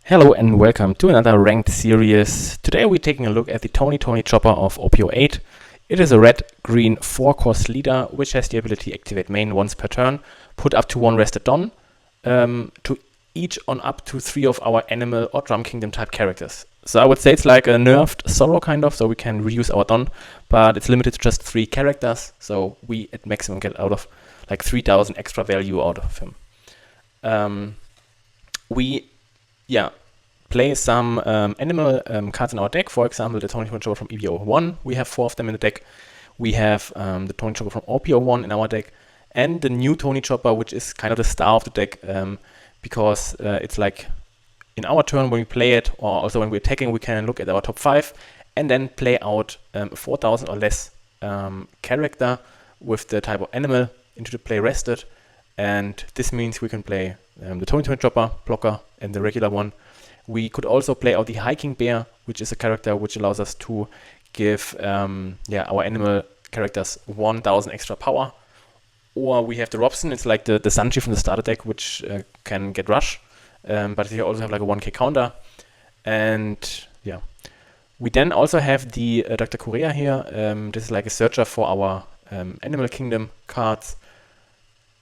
Hello and welcome to another ranked series. Today we're taking a look at the Tony Chopper of OP08. It is a red-green 4-cost leader which has the ability to activate main once per turn, put up to 1 rested Don, to each on up to 3 of our animal or drum kingdom type characters. So I would say it's like a nerfed Zoro kind of, so we can reuse our Don, but it's limited to just 3 characters, so we at maximum get out of like 3000 extra value out of him. We play some animal cards in our deck. For example, the Tony Chopper from EV01. We have 4 of them in the deck. We have the Tony Chopper from OP01 in our deck, and the new Tony Chopper, which is kind of the star of the deck, because it's like in our turn when we play it, or also when we're attacking, we can look at our top 5 and then play out 4000 or less character with the type of animal into the play rested. And this means we can play the Tony Chopper, blocker, and the regular one. We could also play out the Hiking Bear, which is a character which allows us to give our animal characters 1000 extra power. Or we have the Robson, it's like the Sanji from the starter deck, which can get rush. But you also have like a 1k counter. And yeah. We then also have the Dr. Korea here. This is like a searcher for our Animal Kingdom cards.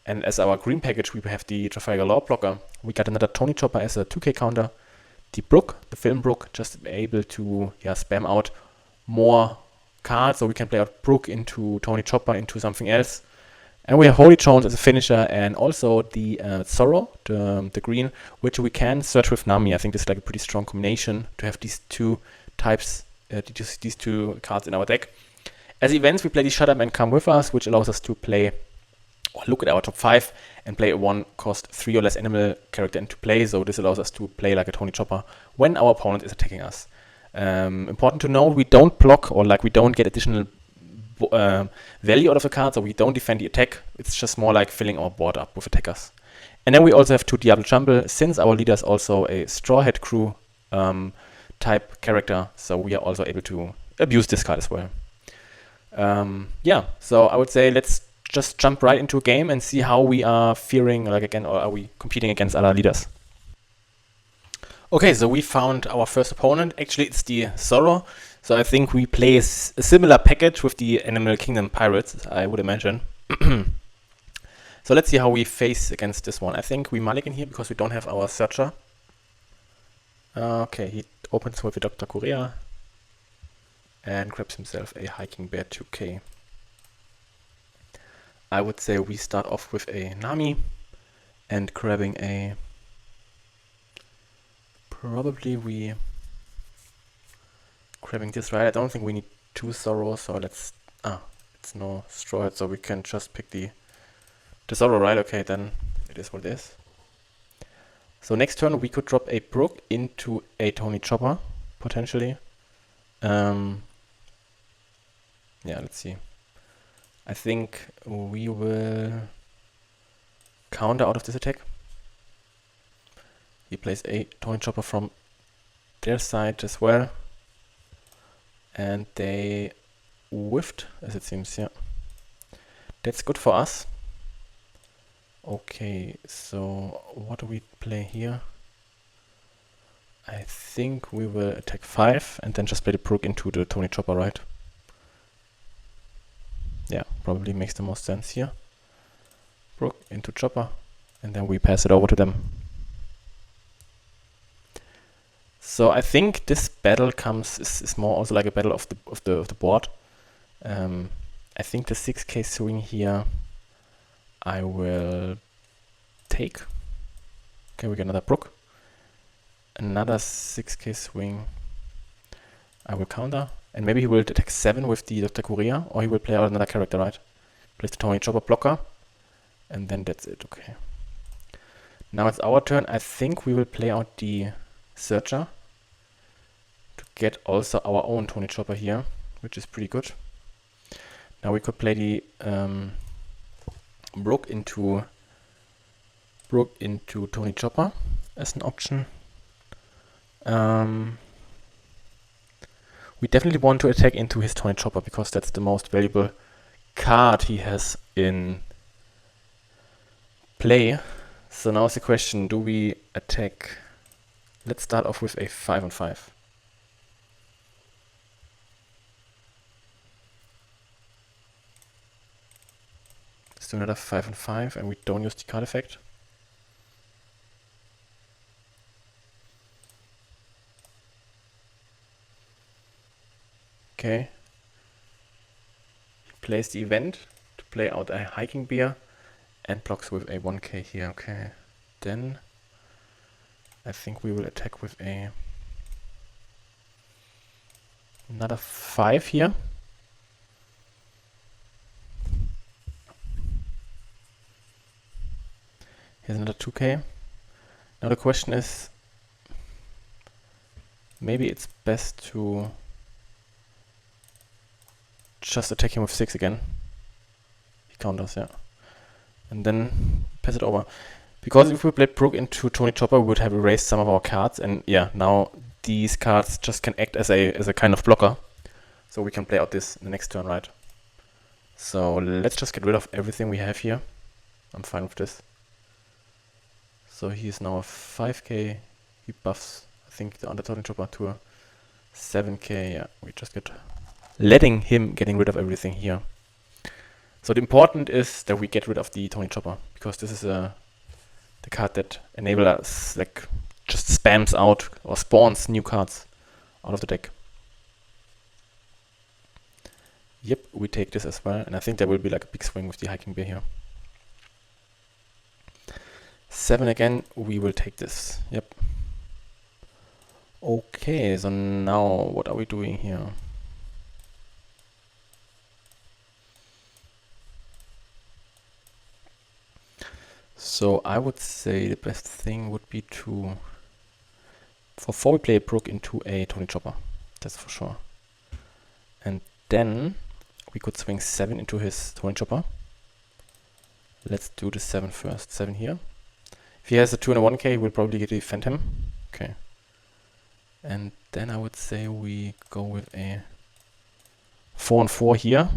And as our green package, we have the Trafalgar Law blocker. We got another Tony Chopper as a 2k counter. The Brook, the film Brook, just able to spam out more cards, so we can play out Brook into Tony Chopper into something else. And we have Holy Jones as a finisher, and also the Zoro, the green, which we can search with Nami. I think this is like a pretty strong combination to have these two types, these two cards in our deck. As events, we play the Shut Up and Come With Us, which allows us to play or look at our top 5 and play a 1-cost 3 or less animal character into play. So this allows us to play like a Tony Chopper when our opponent is attacking us. Important to know, we don't block or we don't get additional value out of the card, so we don't defend the attack. It's just more like filling our board up with attackers. And then we also have 2 Diablo Jumble, since our leader is also a Straw Hat Crew type character, so we are also able to abuse this card as well. So I would say let's just jump right into a game and see how we are faring again, or are we competing against other leaders. Okay, so we found our first opponent. Actually, it's the Zoro. So I think we play a similar package with the Animal Kingdom Pirates, I would imagine. So let's see how we face against this one. I think we mulligan here because we don't have our searcher. Okay, he opens with the Dr. Korea and grabs himself a Hiking Bear 2k. I would say we start off with a Nami and grabbing a... Probably we... Grabbing this, right? I don't think we need 2 Zoros, so let's... it's no Straw Hat, so we can just pick the Zoro, right? Okay, then it is what it is. So next turn we could drop a Brook into a Tony Chopper, potentially. Let's see. I think we will counter out of this attack. He plays a Tony Chopper from their side as well. And they whiffed, as it seems, yeah. That's good for us. Okay, so what do we play here? I think we will attack 5 and then just play the Brook into the Tony Chopper, right? Yeah, probably makes the most sense here. Brook into Chopper, and then we pass it over to them. So I think this battle is more also like a battle of the board. I think the 6k swing here I will take. Okay, we get another Brook. Another 6k swing I will counter. And maybe he will attack 7 with the Dr. Korea, or he will play out another character, right? Plays the Tony Chopper blocker, and then that's it, okay. Now it's our turn. I think we will play out the Searcher to get also our own Tony Chopper here, which is pretty good. Now we could play the Brook into Tony Chopper as an option. We definitely want to attack into his Tony Chopper because that's the most valuable card he has in play. So now is the question, do we attack Let's start off with a 5 on 5. Let's do another 5 on 5, and we don't use the card effect. Okay. He plays the event to play out a hiking beer and blocks with a 1k here. Okay. Then I think we will attack with another 5 here. Here's another 2k. Now the question is, maybe it's best to just attack him with 6 again. He counters, yeah. And then pass it over. Because if we played Brook into Tony Chopper, we would have erased some of our cards, and yeah, now these cards just can act as a kind of blocker. So we can play out this in the next turn, right? So let's just get rid of everything we have here. I'm fine with this. So he is now a 5k. He buffs, I think, the under Tony Chopper to a 7k. Yeah, we just get letting him getting rid of everything here. So the important is that we get rid of the Tony Chopper, because this is the card that enables us, like, just spams out or spawns new cards out of the deck. Yep, we take this as well, and I think there will be like a big swing with the hiking bear here. 7 again, we will take this. Yep. Okay, so now what are we doing here? So I would say the best thing would be to, for 4 we play a Brook into a Tony Chopper, that's for sure. And then we could swing 7 into his Tony Chopper. Let's do the 7 first. 7 here. If he has a 2 and a 1k, we'll probably get defend him. Okay. And then I would say we go with a 4 and 4 here.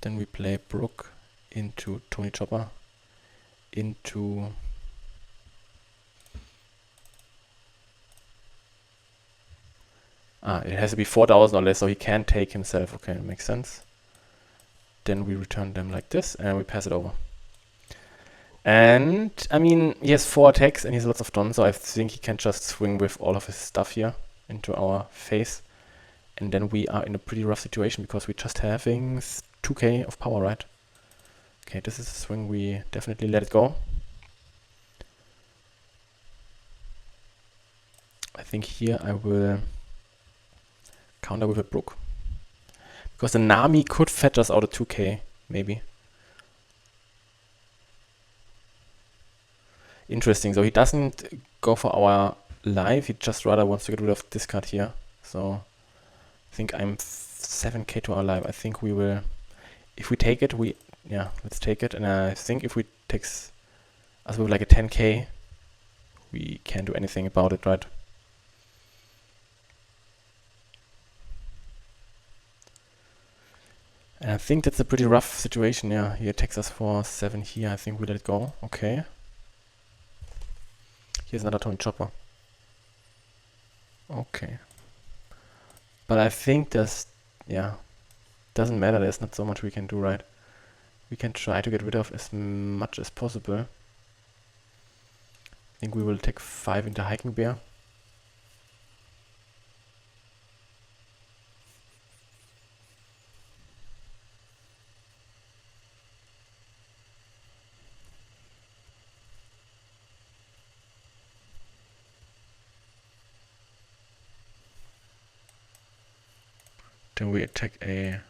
Then we play Brook into Tony Chopper into it has to be 4,000 or less, so he can't take himself. Okay, that makes sense. Then we return them like this and we pass it over. And I mean, he has 4 attacks and he has lots of dons, so I think he can just swing with all of his stuff here into our face. And then we are in a pretty rough situation because we're just having 2k of power, right? Okay, this is a swing we definitely let it go. I think here I will counter with a Brook. Because the Nami could fetch us out of 2k, maybe. Interesting, so he doesn't go for our life, he just rather wants to get rid of this card here. So I think I'm 7k to our life. I think we will, if we take it, yeah, let's take it. And I think if we takes us with like a 10k, we can't do anything about it, right? And I think that's a pretty rough situation, yeah. He attacks us for 7 here, I think we let it go. Okay. Here's another Tony Chopper. Okay. But I think there's, yeah, doesn't matter, there's not so much we can do, right? We can try to get rid of as much as possible. I think we will take 5 into hiking bear. Then we attack a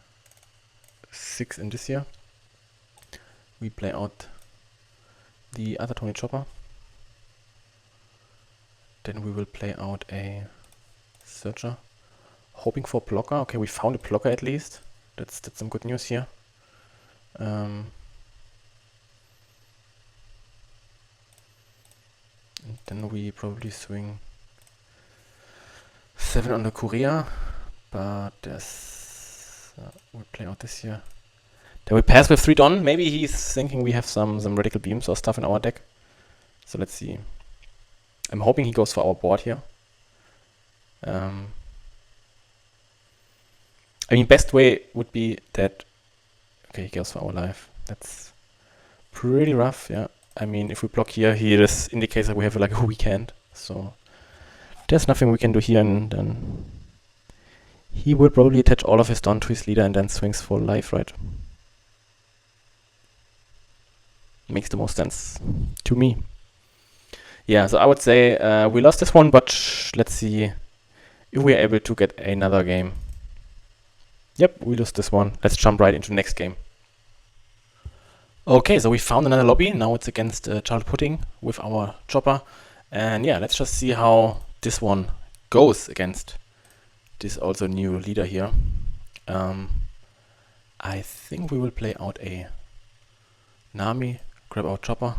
6 in this here. We play out the other Tony Chopper. Then we will play out a Searcher. Hoping for a blocker. Okay, we found a blocker at least. That's some good news here. And then we probably swing 7 on the Korea. But there's we'll play out this here. Then we pass with 3 Don. Maybe he's thinking we have some radical beams or stuff in our deck. So let's see. I'm hoping he goes for our board here. I mean, best way would be that... Okay, he goes for our life. That's pretty rough, yeah. I mean, if we block here, he just indicates that we have like a weekend. So there's nothing we can do here, and then he will probably attach all of his Don to his leader and then swings for life, right? Makes the most sense to me. Yeah, so I would say we lost this one, but let's see if we are able to get another game. Yep, we lost this one. Let's jump right into the next game. Okay, so we found another lobby. Now it's against Charlotte Pudding with our chopper. And yeah, let's just see how this one goes against this also new leader here. I think we will play out a Nami, grab our chopper,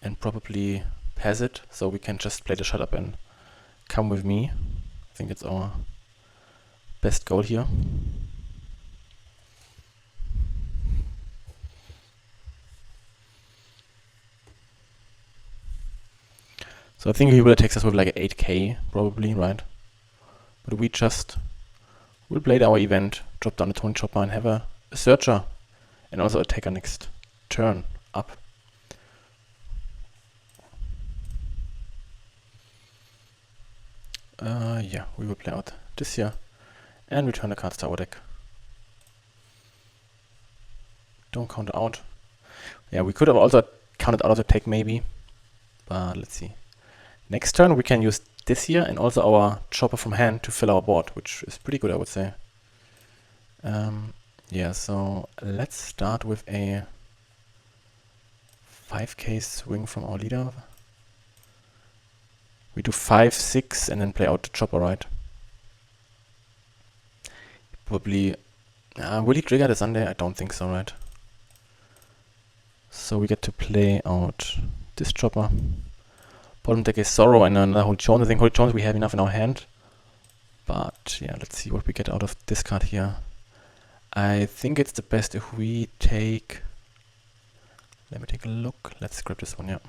and probably pass it, so we can just play the shut up and come with me. I think it's our best goal here. So I think he will attack us with like 8k probably, right? But we just will play our event, drop down the Tony Chopper and have a searcher and also attacker next turn up. Yeah, we will play out this here and return the cards to our deck. Don't counter out. Yeah, we could have also counted out of the take maybe, but let's see. Next turn we can use this here and also our chopper from hand to fill our board, which is pretty good, I would say. Yeah, so let's start with a 5k swing from our leader. We do 5, 6 and then play out the chopper, right? Probably... will he trigger the Sunday? I don't think so, right? So we get to play out this chopper. Bottom deck is Zoro and another Holy Jones. I think Holy Jones we have enough in our hand. But yeah, let's see what we get out of this card here. I think it's the best if we take... Let me take a look. Let's grab this one, yeah.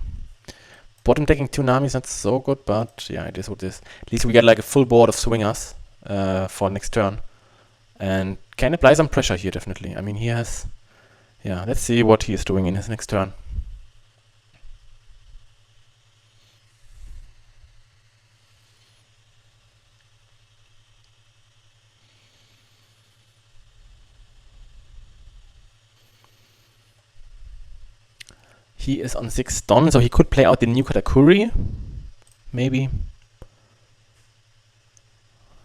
Bottom decking 2 Nami is not so good, but yeah, it is what it is. At least we get like a full board of swingers for next turn. And can apply some pressure here, definitely. I mean, he has... Yeah, let's see what he is doing in his next turn. He is on 6 Don, so he could play out the new Katakuri. Maybe.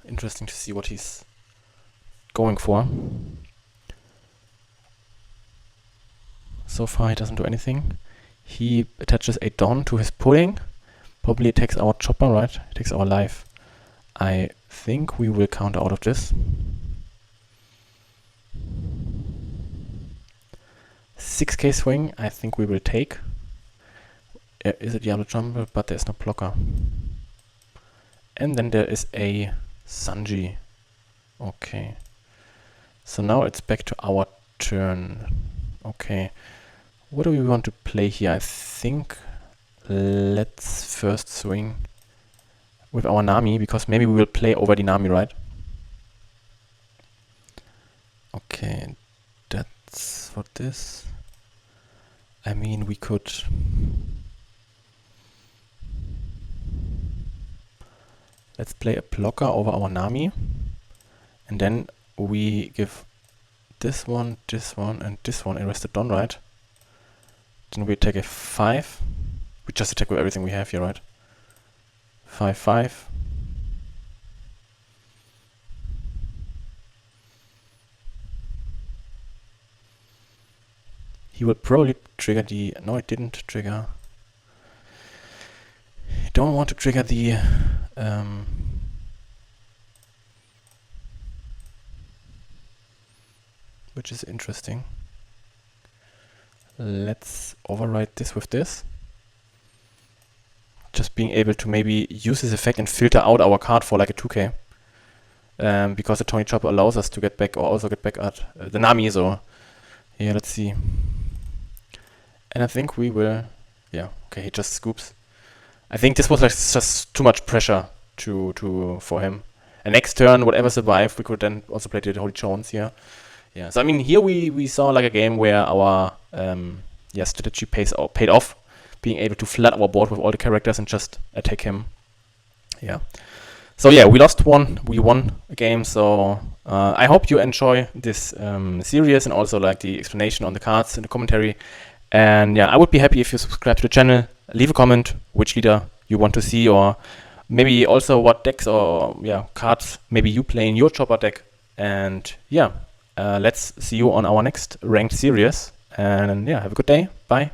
Interesting to see what he's going for. So far he doesn't do anything. He attaches a Don to his pulling. Probably attacks our chopper, right? Takes our life. I think we will counter out of this. 6k swing, I think we will take. Is a Diablo Jumble, but there's no blocker. And then there is a Sanji. Okay. So now it's back to our turn. Okay. What do we want to play here? I think let's first swing with our Nami, because maybe we will play over the Nami, right? Okay, that's for this. I mean, we could... Let's play a blocker over our Nami. And then we give this one, and this one arrested Don, right? Then we take a 5. We just attack with everything we have here, right? 5, 5. He will probably trigger the... No, it didn't trigger. I don't want to trigger the... which is interesting. Let's override this with this. Just being able to maybe use this effect and filter out our card for like a 2k. Because the Tony Chopper allows us to get back, or also get back at the Nami, so... Yeah, let's see. And I think we will... Yeah, okay, he just scoops. I think this was like just too much pressure for him. And next turn, whatever survived, we could then also play the Holy Jones here. Yeah. So I mean, here we saw like a game where our strategy paid off, being able to flood our board with all the characters and just attack him. Yeah. So yeah, we lost one, we won a game. So I hope you enjoy this series and also like the explanation on the cards and the commentary. And yeah, I would be happy if you subscribe to the channel, leave a comment which leader you want to see, or maybe also what decks or cards maybe you play in your chopper deck. And yeah, let's see you on our next ranked series. And yeah, have a good day. Bye.